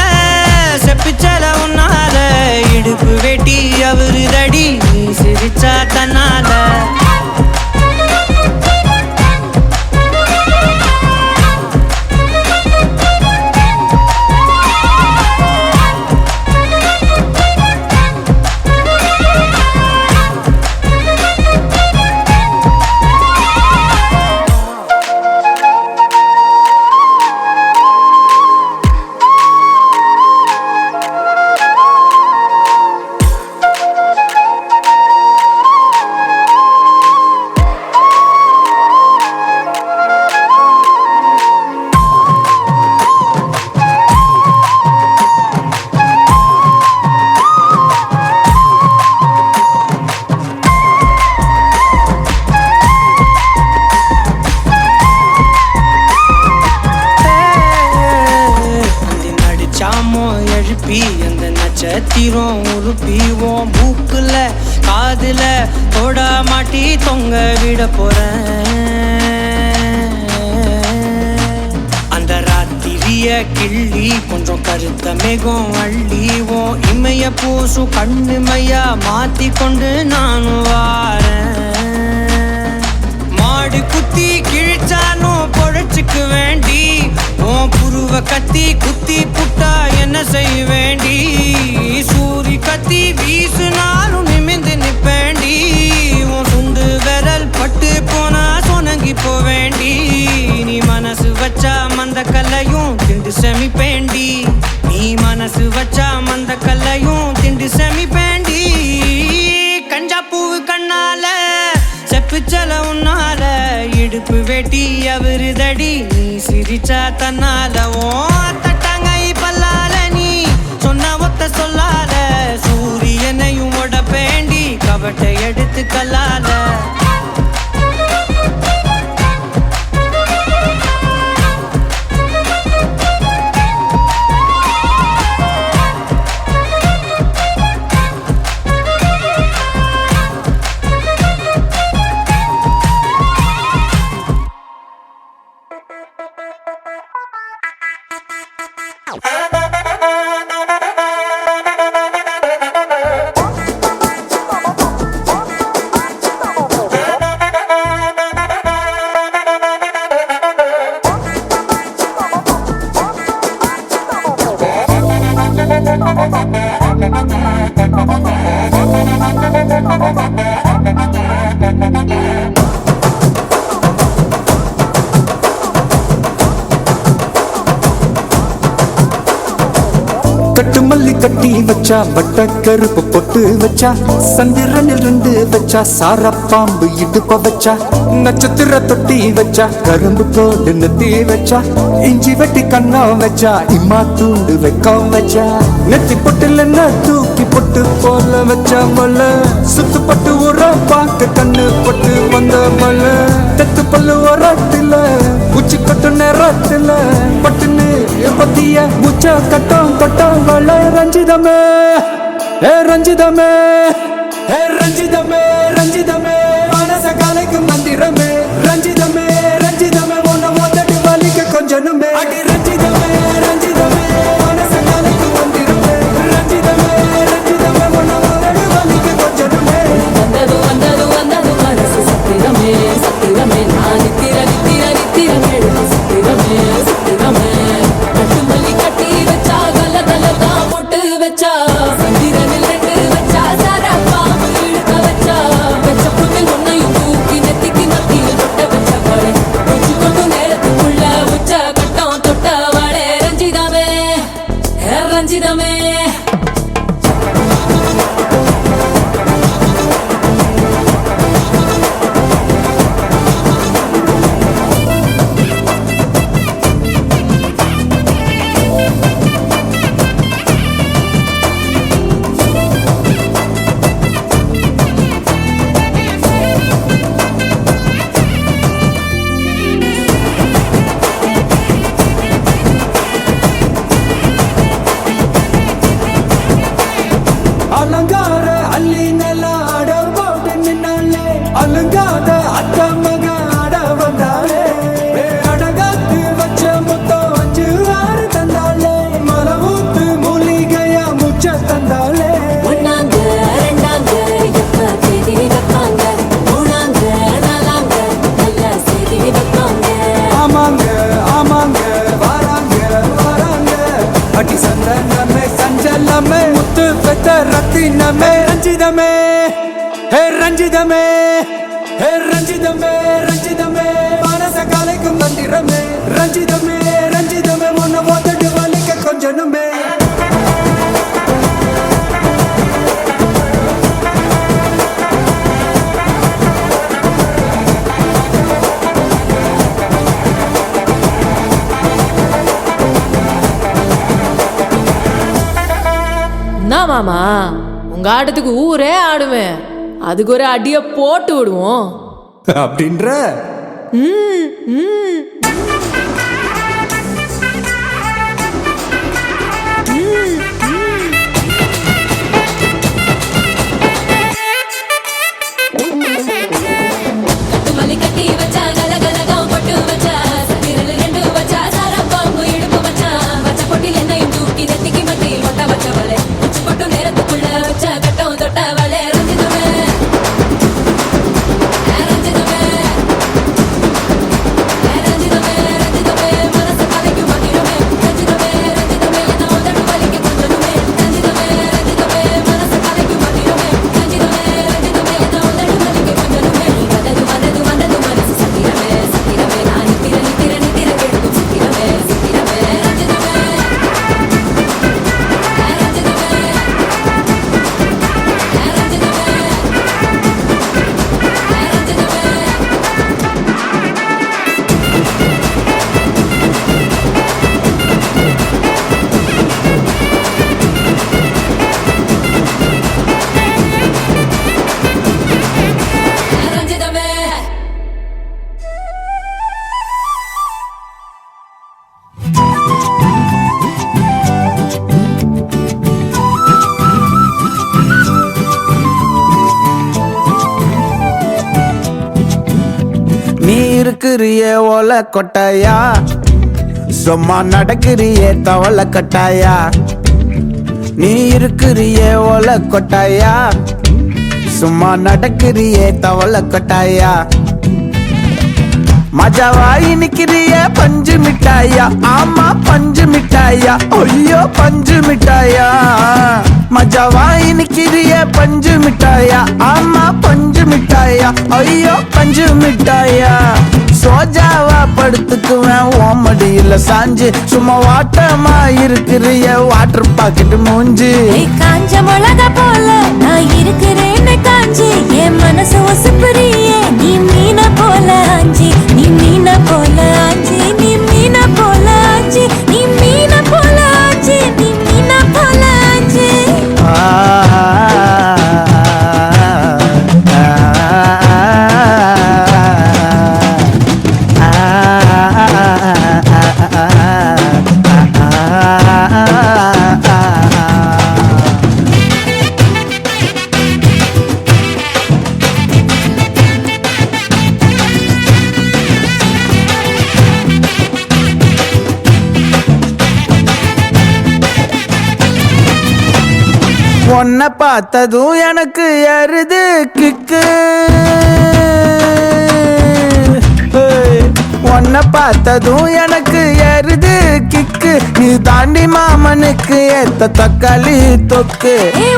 செப்பிச்சல உன்னால இடுப்பு வெட்டி அவருதடி நீ சிரிச்சா தன்னால அந்த நட்சத்திரம் உருப்பிவோம் மூக்குல காதுல தொட மாட்டி தொங்க விட போறேன் அந்த ராத்திரிய கிள்ளி கொஞ்சம் கருத்த மேகம் அள்ளிவோம் இமைய பூசும் கண்ணு மையா மாத்தி கொண்டு நானும் வாரேன் மாடு குத்தி கிழிச்சாலும் பொழைச்சுக்கு வேண்டி உன் புருவ கத்தி குத்தி புட்டா என்ன செய்ய வேண்டி சூரி கத்தி வீசுனாலும் நிமிந்து நிப்பேண்டி உன் சுண்டு விரல் பட்டு போனா சொனங்கி போவேண்டி நீ மனசு வச்சா மந்த கல்லையும் திண்டு செமிப்பேண்டி நீ மனசு வச்சா மந்த கல்லையும் திண்டு செமிப்பேண்டி கஞ்சா பூவு கண்ணால செப்பிச்சல உன்னால இடுப்பு வெட்டி அவருதடி நீ சிரிச்சா தன்னால ஓ தட்டாங்கை பல்லால நீ சொன்ன ஒத்த சொல்லால சூரியனையும் உடப்பேண்டி கவட்டை எடுத்து கல்லால கட்டு மல்லி கட்டி வச்சா வட்ட கருப்பு பொட்டு வச்சா சந்திரனில் இருந்து வச்சா சார பாம்பு இடுப்ப வச்சா நட்சத்திர தொட்டி வச்சா கரும்பு தோடு நெத்தி வச்சா இஞ்சி வெட்டி கண்ணா வச்சா இம்மா தூண்டு வைக்கம் வச்சா நெத்தி பொட்டுல தூக்கி பொட்டு போல வச்சா மல்ல சுத்து பட்டு உர பார்க்க கண்ணு பொட்டு வந்த மல்ல தெத்து பல்லு உரத்துல உச்சி கட்டு நேரத்துல பட்டுன்னு பத்திய முச்ச கட்டம் கட்டம் வள ரஞ்சிதமே ஏ ரஞ்சிதமே ஏ ரஞ்சிதமே ரஞ்சிதமே மனச கலைக்கு மந்திரமே ரஞ்சிதமே ரஞ்சிதமே உன்னை மொத்தடி வலிக்க கொஞ்சனுமே அடி ரஞ்சிதமே ரஞ்சிதமே மனச கலைக்கு மந்திரமே ரஞ்சிதமே ரஞ்சிதமே உன்னை மொத்தடி வலிக்க கொஞ்சனுமே வந்தது வந்தது வந்தது மனசு சத்திரமே சத்திரமே நான் நித்திர நித்திர நித்திரமே சத்திரமே சத்திரமே கட்டுமல்லி கட்டி வச்சா கல கல தான் போட்டு வச்சா சந்திரனில் ரெண்டு வச்சா சார பாம்பு இழுக்க வச்சா ரஞ்சிதமே ரஞ்சிதமே ஹே ரஞ்சிதமே ஹே ரஞ்சிதமே ரஞ்சிதமே மனச கலைக்கும் மந்திரமே ரஞ்சிதமே ரஞ்சிதமே உன்னை ஓதட்டு வலிக்க கொஞ்சனுமே மாமா உங்க ஆட்டத்துக்கு ஊரே ஆடுவேன் அதுக்கு ஒரு அடிய போட்டு விடுவோம் அப்படின்ற கட்டி வச்சா கலகலகா பொட்டு வச்சா சதிரல ரெண்டு வச்சா சாரா பாம்பு இடுப்பு வச்சா வச்ச பொட்டில் என்னையும் தூக்கி நெத்திக்கு மட்டி ஒட்ட வச்சவளே உச்சி பொட்டு நேரத்துக்குள்ள வச்ச கட்டம் தொட்டவளே ரஞ்சிதமே ரஞ்சிதமே ரஞ்சிதமே ரஞ்சிதமே மனசு கலைக்கும் மந்திரமே ரஞ்சிதமே ரஞ்சிதமே நான் உதடு வலிக்க கொஞ்சனுமே ரஞ்சிதமே ரஞ்சிதமே மனசு கலைக்கும் மந்திரமே ரஞ்சிதமே ரஞ்சிதமே நான் உதடு வலிக்க கொஞ்சனுமே வந்தது வந்தது வந்தது மனசு சத்திரமே சத்திரமே நான் நித்திர நித்திர நித்திர கெடுக்கும் சத்திரமே சத்திரமே ரஞ்சிதமே ரஞ்சிதமே நீ இருக்கிறிய ஓல கொட்டாயா சும்மா நடக்கிறிய தவள கட்டாயா நீ இருக்கிறிய ஓல கொட்டாயா சும்மா நடக்கிறிய தவள கொட்டாயா மஜாவாய் நிக்கிறிய பஞ்சு மிட்டாயா ஆமா பஞ்சு மிட்டாயா ஐயோ பஞ்சு மிட்டாயா மஜாவாய் நிக்கிறிய பஞ்சு மிட்டாயா ஆமா பஞ்சு மிட்டாயா ஐயோ பஞ்சு மிட்டாயா சோஜாவா படுத்துக்குவேன் ஓமடியில சாஞ்சு சும்மா வாட்டமா இருக்கிறிய வாட்டர் பாக்கெட் மூஞ்சி காஞ்ச மிளகா போல நான் இருக்கிறேன்னு காஞ்சி என் மனசு ஒசுப்புறியே நீ மீன போல ஆஞ்சி நீ மீன போல ஆஞ்சி நீ மீன போல ஆஞ்சி நீ மீன போல ஆஞ்சி நீ மீன போல ஆஞ்சி உன்னை பார்த்ததும் எனக்கு எருது கிக்கு உன்னை பார்த்ததும் எனக்கு எருது கிக்கு நீ தாண்டி மாமனுக்கு ஏத்த தக்காளி தொக்கு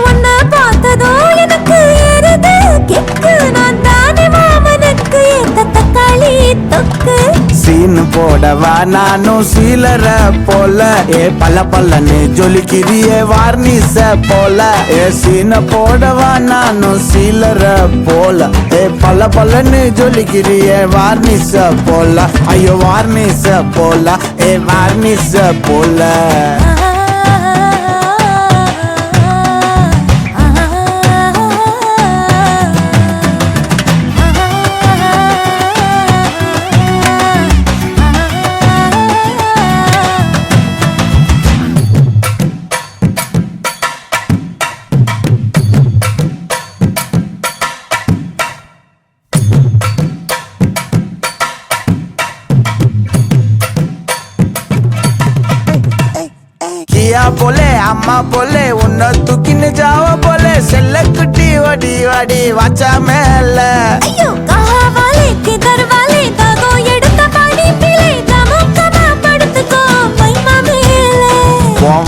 உன்னை பார்த்ததும் எனக்கு எருது கிக்கு நான் தானே மாமனுக்கு ஏத்த தக்காளி தொக்கு சீனு போடவா நானும் சீலர போல பல்ல பல்லன்னு ஜொலிக்கிறியே வார்னிச போல சீன போடவா நானும் சீலர போல பல்ல பல்லன்னு ஜொலிக்கிறியே வார்னிச போல ஐயோ வார்னிச போல வார்னிச போல किया बोले अम्मा बोले उन्ना तूकिन जाओ बोले सेल्लकुटी वडी वडी वाचा मेल अयो कहा वाले किधर वाले दागो எடுத்த பாடி பிளே தமக்கமா படுத்துக்கோ மைமா மேலே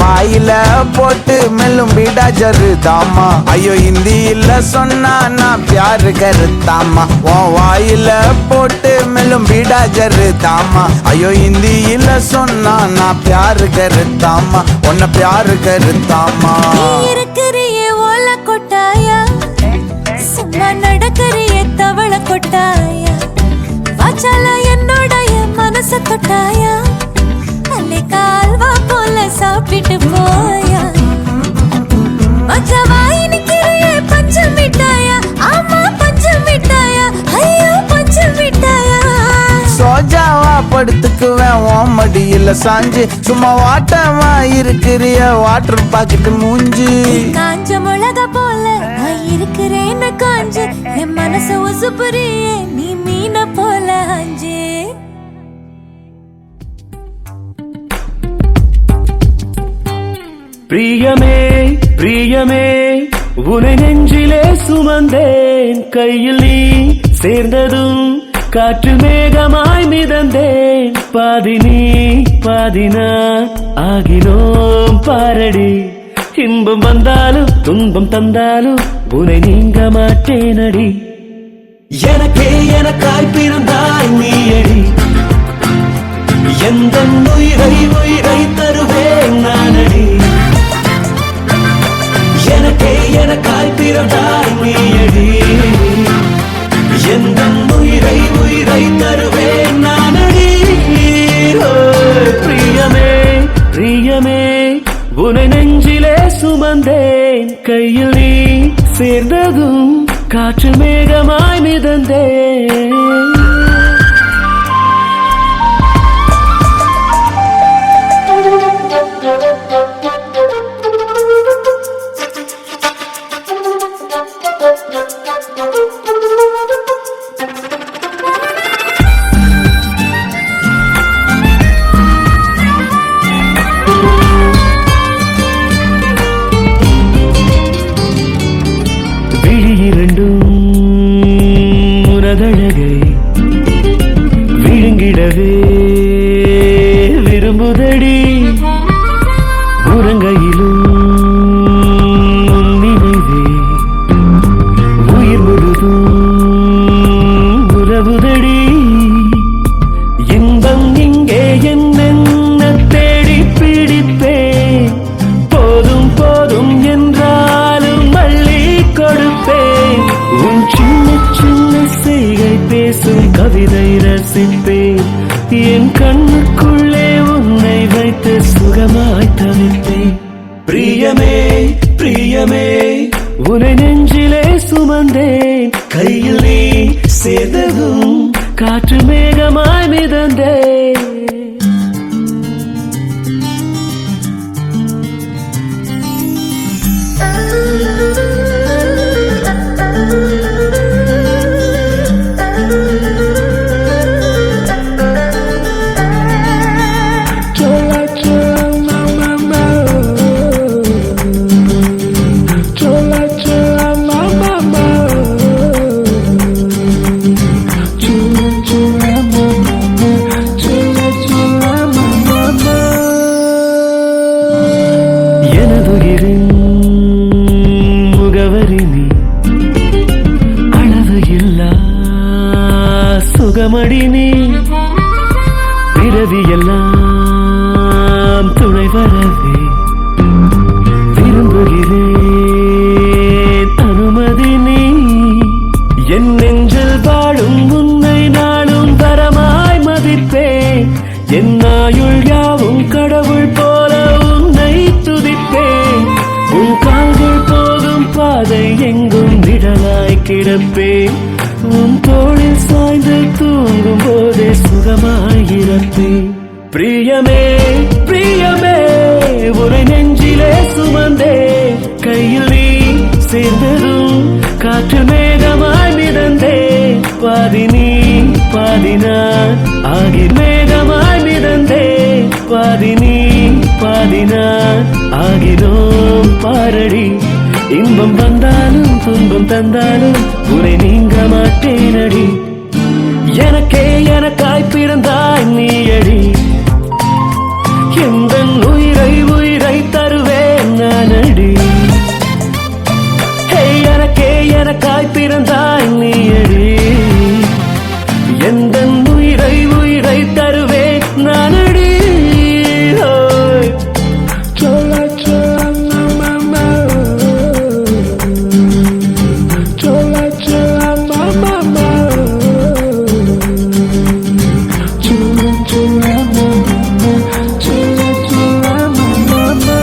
வாயில போட்டு போட்டு மெல்லும் பீடா ஜருதாமா ஐயோ ஹிந்தியில சொன்னா நான் பியாரு கருத்தாமா உன் வாயில போட்டு மெல்லும் பீடா ஜருதாமா ஐயோ ஹிந்தியில சொன்னா நான் பியாரு கருத்தாமா உன்னை பியாரு கருத்தாமா இருக்கிறியே ஓல கொட்டாயா சும்மா நடக்கிறியே தவள கொட்டாயா வாச்சால என்னோடைய மனச தொட்டாயா அல்லே கால்வா போல சாப்பிட்டு போயா மச்சவாய் நிக்கிறியே பஞ்சு மிட்டாயா ஆமா பஞ்சு மிட்டாயா ஐயோ பஞ்சு மிட்டாயா சோஜாவா படுத்துக்குவேன் ஓம் மடியில சாஞ்சு சும்மா வாட்டமா இருக்கிறிய வாட்டர் பாக்கெட்டு மூஞ்சி காஞ்ச மிளகா போல நான் இருக்கிறேன்னு காஞ்சு என் மனச உசுப்புறியே நீ மீன போல அஞ்சு பிரியமே பிரியமே உனை நெஞ்சிலே சுமந்தேன் கையில் நீ சேர்ந்ததும் காற்று மேகமாய் மிதந்தேன் பாதி நீ பாதி நான் ஆகினோம் பாரடி இன்பம் வந்தாலும் துன்பம் தந்தாலும் உனை நீங்க மாட்டேனடி எனக்கே எனக்காய் பிறந்தாய் நீயடி எந்த உயிரை உயிரை தருவேன் நானடி எனக்கே எனக்காய் பிறந்தாய் நீயடி எந்த உயிரை உயிரை தருவேன் நானடி பிரியமே பிரியமே உனை நெஞ்சிலே சுமந்தேன் கையில் நீ சேர்ந்ததும் காற்று மேகமாய் மிதந்தேன் உனதழகை விழுங்கிடவே விரும்புதடி உறங்கையிலும் நினைவே உயிர் முழுதும் உறவுதடி இன்பம் இங்கே என்ன தேடி பிடிப்பேன் போதும் போதும் என்றாலும் மள்ளி கொடுப்பேன் உன் சின்ன சின்ன செய்கை பேசும் கவிதை ரசிப்பேன் என் கண்ணுக்குள்ளே உன்னை வைத்து சுகமாய் தவிர்ப்பேன் பிரியமே பிரியமே உனை நெஞ்சிலே சுமந்தேன் கையில் நீ சேர்ந்ததும் காற்று மேகமாய் மிதந்தேன் சுகமடி நீ பிறவியெல்லாம் துணை வரவே விரும்புகிறேன் அனுமதி நீ என் நெஞ்சில் வாழும் உன்னை நாளும் வரமாய் மதிப்பேன் என் ஆயுள் யாவும் கடவுள் போல உன்னை துதிப்பேன் உன் கால்கள் போகும் பாதை எங்கும் நிழலாய் கிடப்பேன் உன் தோளில் சாய்ந்து தூங்கும் போதே சுகமாயிருப்பேன் பிரியமே பிரியமே உரை நெஞ்சிலே சுமந்தே கையில் நீ சேர்ந்ததும் காற்று மேகமாய் மிதந்தே பாதி நீ பாதி நான் ஆகி மேகமாய் மிதந்தே பாதி நீ பாதி நான் ஆகினோம் பாரடி இன்பம் வந்தாலும் துன்பம் தந்தாலும் உன்னை நீங்க மாட்டேனடி எனக்கே எனக்காய் பிறந்தாய் நீயடி எந்த உயிரை உயிரை தருவேன் நானடி எனக்காய் பிறந்தாய் நீயடி எந்த உயிரை உயிரை தருவேன் நானடி சொல்ல சொல்ல மாமா சொல்ல சொல்ல மாமா சொல்ல சொல்ல மாமா சொல்ல சொல்ல மாமா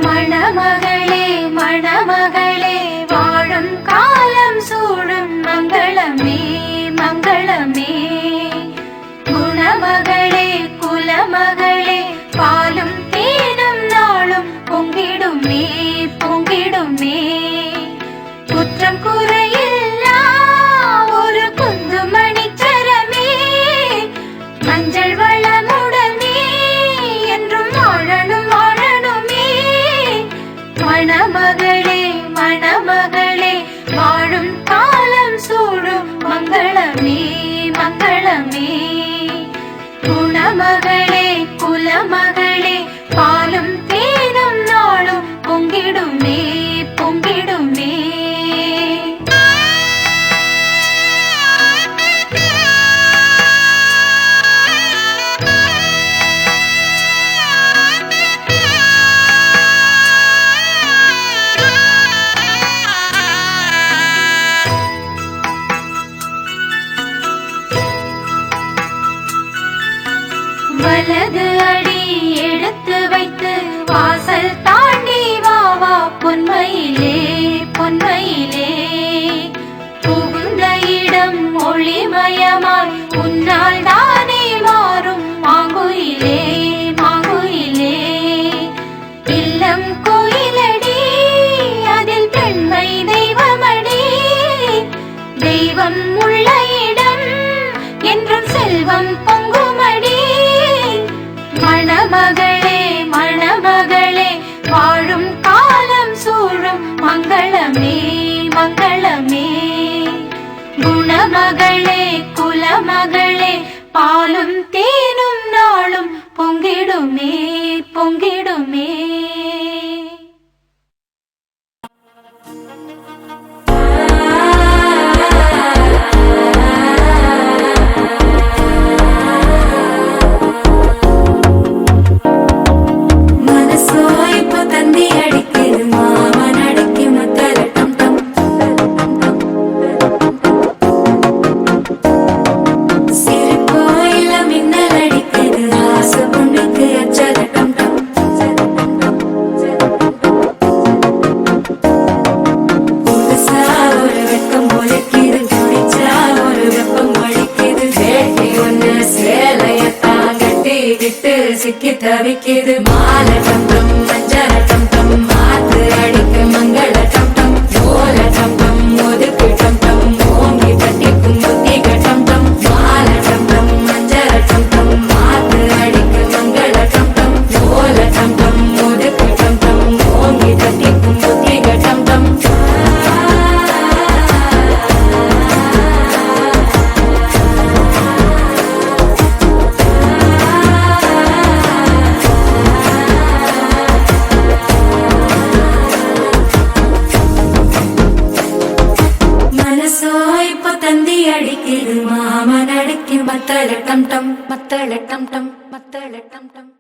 மணமகளே மணமகளே வாழும் காலம் சூழும் மங்களமே மங்களமே குணமகளே குலமகளே பாலும் தேனும் நாளும் பொங்கிடுமே பொங்கிடுமே குற்றம் குறையில்லா ஒரு குந்துமணிச்சரமே மஞ்சள் வளமுடனே என்றும் வாழணும் வாழணுமே மணமகளே மணமகளே வாழும் காலம் சூழும் மங்களமே மங்களமே குணமகளே குலமகளே பாலும் தேனும் நாளும் பொங்கிடுமே பொங்கிடுமே வலது அடி எடுத்து வைத்து வாசல் தாண்டி வா வா பொன்மையிலே பொன்மையிலே புகுந்த இடம் ஒளிமயமாய் உன்னால் தானே மாறும் மாங்குயிலே மாங்குயிலே இல்லம் கோயிலடி அதில் பெண்மை தெய்வமடி தெய்வம் உள்ள இடம் என்றும் செல்வம் பொங்குமடி மணமகளே மணமகளே வாழும் காலம் சூழும் மங்களமே மங்களமே குணமகளே குலமகளே பாலும் தேனும் நாளும் பொங்கிடுமே பொங்கிடுமே சிக்கி தவிக்கிது மால டம்டம் மஞ்சள டம்டம் மாத்து அடிக்க மங்கள டம்டம் ஓல டம்டம் ஒதுக்கு டம்டம் ஓங்கி தட்டிக்கும் புத்திக டம்டம் மால டம்டம் மஞ்சள டம்டம் மாத்து அடிக்க மங்கள டம்டம் ஓல டம்டம் ஒதுக்கு டம்டம் ஓங்கி தட்டிக்கும் புத்திக டம்டம் அடிக்குது மாமன் அடிக்கு மத்தள டம்டம் மத்தள டம்டம் மத்தள டம்டம்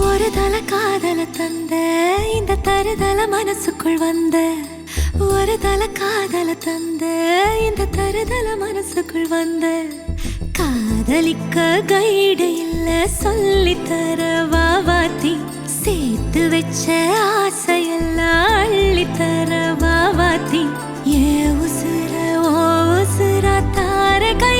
ஒரு தல காதல தந்த இந்த தருதல மனசுக்குள் வந்த ஒரு தல காதல தந்த இந்த தருதல மனசுக்குள் வந்த காதலிக்க கைடு இல்ல சொல்லி தர வாவாத்தி சேர்த்து வச்ச ஆசையெல்லாம் அள்ளி தர வாவாத்தி ஏ உசுர ஓ உசுரா தார கை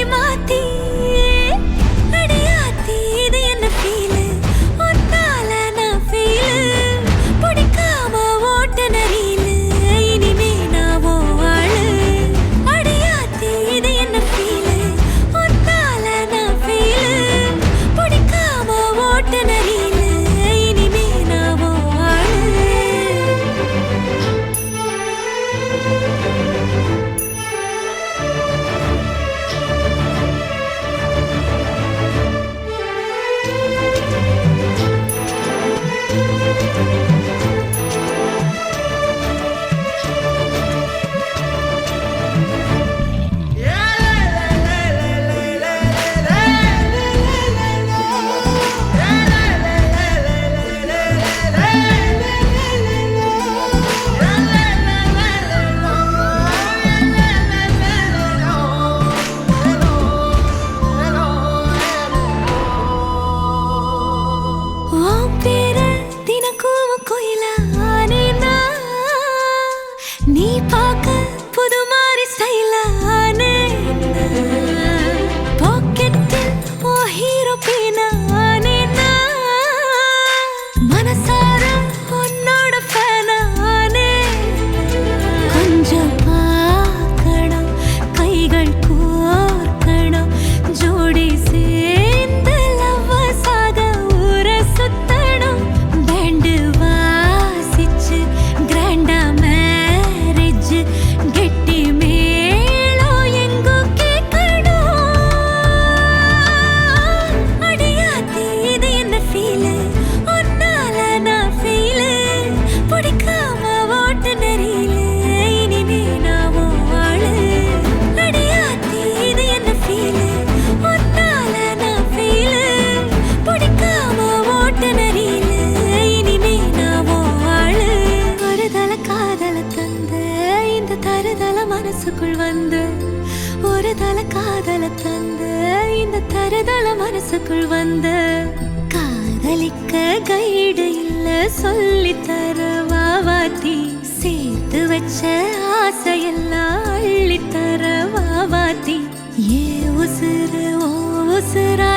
காதல தந்த இந்த தருதல மனசுக்குள் வந்த காதலிக்க கைடு இல்ல சொல்லி தர வாவாத்தி சேர்த்து வச்ச ஆசையெல்லாம் அள்ளி தர வாவாத்தி ஏ உசுறு ஓ உசுரா